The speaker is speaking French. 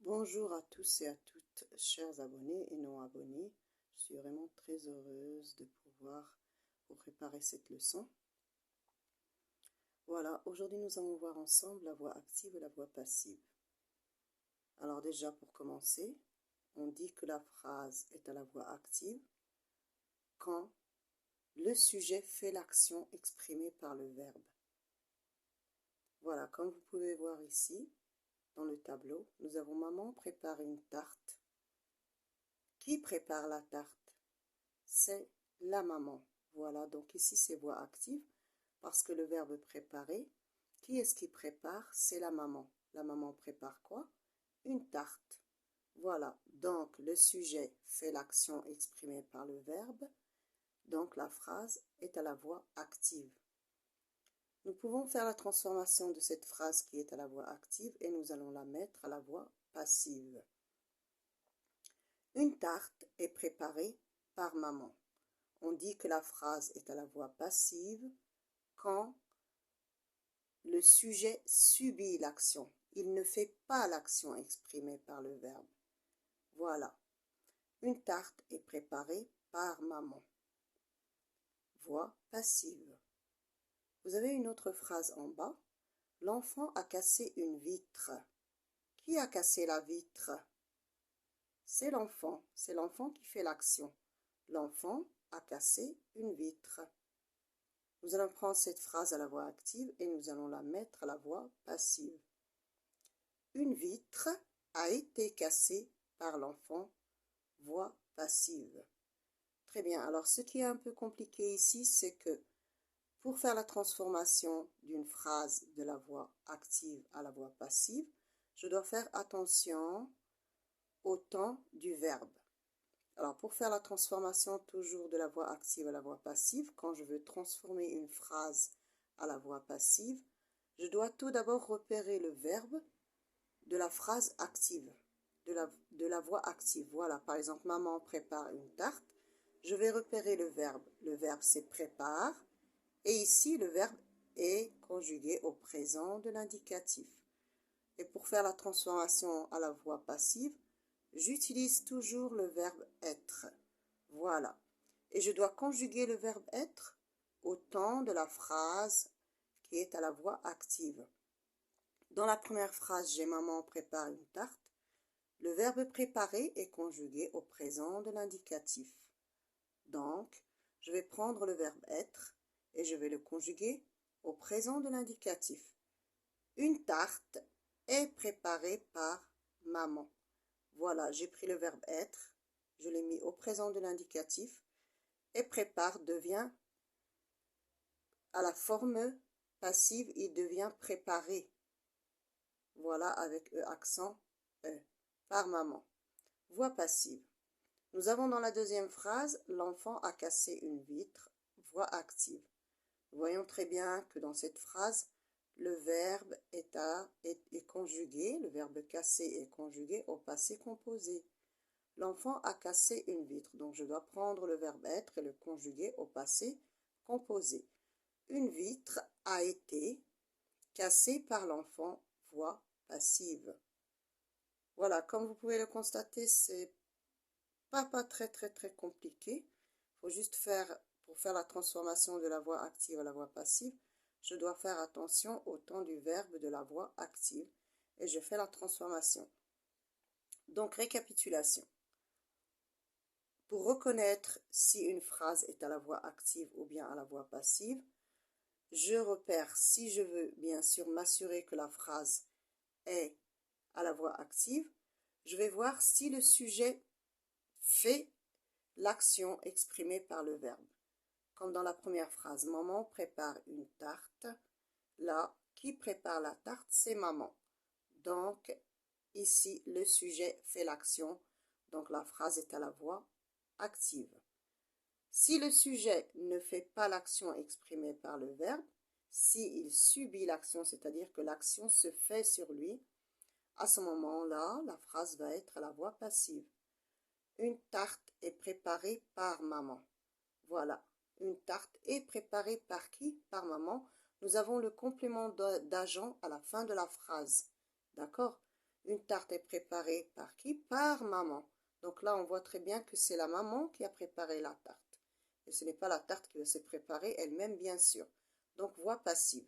Bonjour à tous et à toutes, chers abonnés et non abonnés. Je suis vraiment très heureuse de pouvoir vous préparer cette leçon. Voilà, aujourd'hui nous allons voir ensemble la voix active et la voix passive. Alors déjà pour commencer, on dit que la phrase est à la voix active quand le sujet fait l'action exprimée par le verbe. Voilà, comme vous pouvez voir ici, dans le tableau, nous avons maman prépare une tarte. Qui prépare la tarte? C'est la maman. Voilà, donc ici c'est voix active parce que le verbe préparer, qui est-ce qui prépare? C'est la maman. La maman prépare quoi? Une tarte. Voilà, donc le sujet fait l'action exprimée par le verbe, donc la phrase est à la voix active. Nous pouvons faire la transformation de cette phrase qui est à la voix active et nous allons la mettre à la voix passive. Une tarte est préparée par maman. On dit que la phrase est à la voix passive quand le sujet subit l'action. Il ne fait pas l'action exprimée par le verbe. Voilà. Une tarte est préparée par maman. Voix passive. Vous avez une autre phrase en bas. L'enfant a cassé une vitre. Qui a cassé la vitre? C'est l'enfant. C'est l'enfant qui fait l'action. L'enfant a cassé une vitre. Nous allons prendre cette phrase à la voix active et nous allons la mettre à la voix passive. Une vitre a été cassée par l'enfant. Voix passive. Très bien. Alors, ce qui est un peu compliqué ici, c'est que pour faire la transformation d'une phrase de la voix active à la voix passive, je dois faire attention au temps du verbe. Alors, pour faire la transformation toujours de la voix active à la voix passive, quand je veux transformer une phrase à la voix passive, je dois tout d'abord repérer le verbe de la phrase active, de la voix active. Voilà, par exemple, maman prépare une tarte. Je vais repérer le verbe. Le verbe, c'est prépare. Et ici, le verbe est conjugué au présent de l'indicatif. Et pour faire la transformation à la voix passive, j'utilise toujours le verbe être. Voilà. Et je dois conjuguer le verbe être au temps de la phrase qui est à la voix active. Dans la première phrase, j'ai maman prépare une tarte. Le verbe préparer est conjugué au présent de l'indicatif. Donc, je vais prendre le verbe être et je vais le conjuguer au présent de l'indicatif. Une tarte est préparée par maman. Voilà, j'ai pris le verbe être, je l'ai mis au présent de l'indicatif et prépare devient à la forme passive, il devient préparé. Voilà, avec E accent E, par maman. Voix passive. Nous avons dans la deuxième phrase, l'enfant a cassé une vitre, voix active. Voyons très bien que dans cette phrase, le verbe est conjugué, le verbe casser est conjugué au passé composé. L'enfant a cassé une vitre, donc je dois prendre le verbe être et le conjuguer au passé composé. Une vitre a été cassée par l'enfant, voix passive. Voilà, comme vous pouvez le constater, c'est pas très compliqué. Il faut juste pour faire la transformation de la voix active à la voix passive, je dois faire attention au temps du verbe de la voix active et je fais la transformation. Donc, récapitulation. Pour reconnaître si une phrase est à la voix active ou bien à la voix passive, je repère si je veux bien sûr m'assurer que la phrase est à la voix active, je vais voir si le sujet fait l'action exprimée par le verbe. Comme dans la première phrase, maman prépare une tarte. Là, qui prépare la tarte? C'est maman. Donc, ici, le sujet fait l'action. Donc, la phrase est à la voix active. Si le sujet ne fait pas l'action exprimée par le verbe, s'il subit l'action, c'est-à-dire que l'action se fait sur lui, à ce moment-là, la phrase va être à la voix passive. Une tarte est préparée par maman. Voilà, une tarte est préparée par qui? Par maman. Nous avons le complément d'agent à la fin de la phrase. D'accord? Une tarte est préparée par qui? Par maman. Donc là, on voit très bien que c'est la maman qui a préparé la tarte. Et ce n'est pas la tarte qui va se préparer elle-même, bien sûr. Donc, voix passive.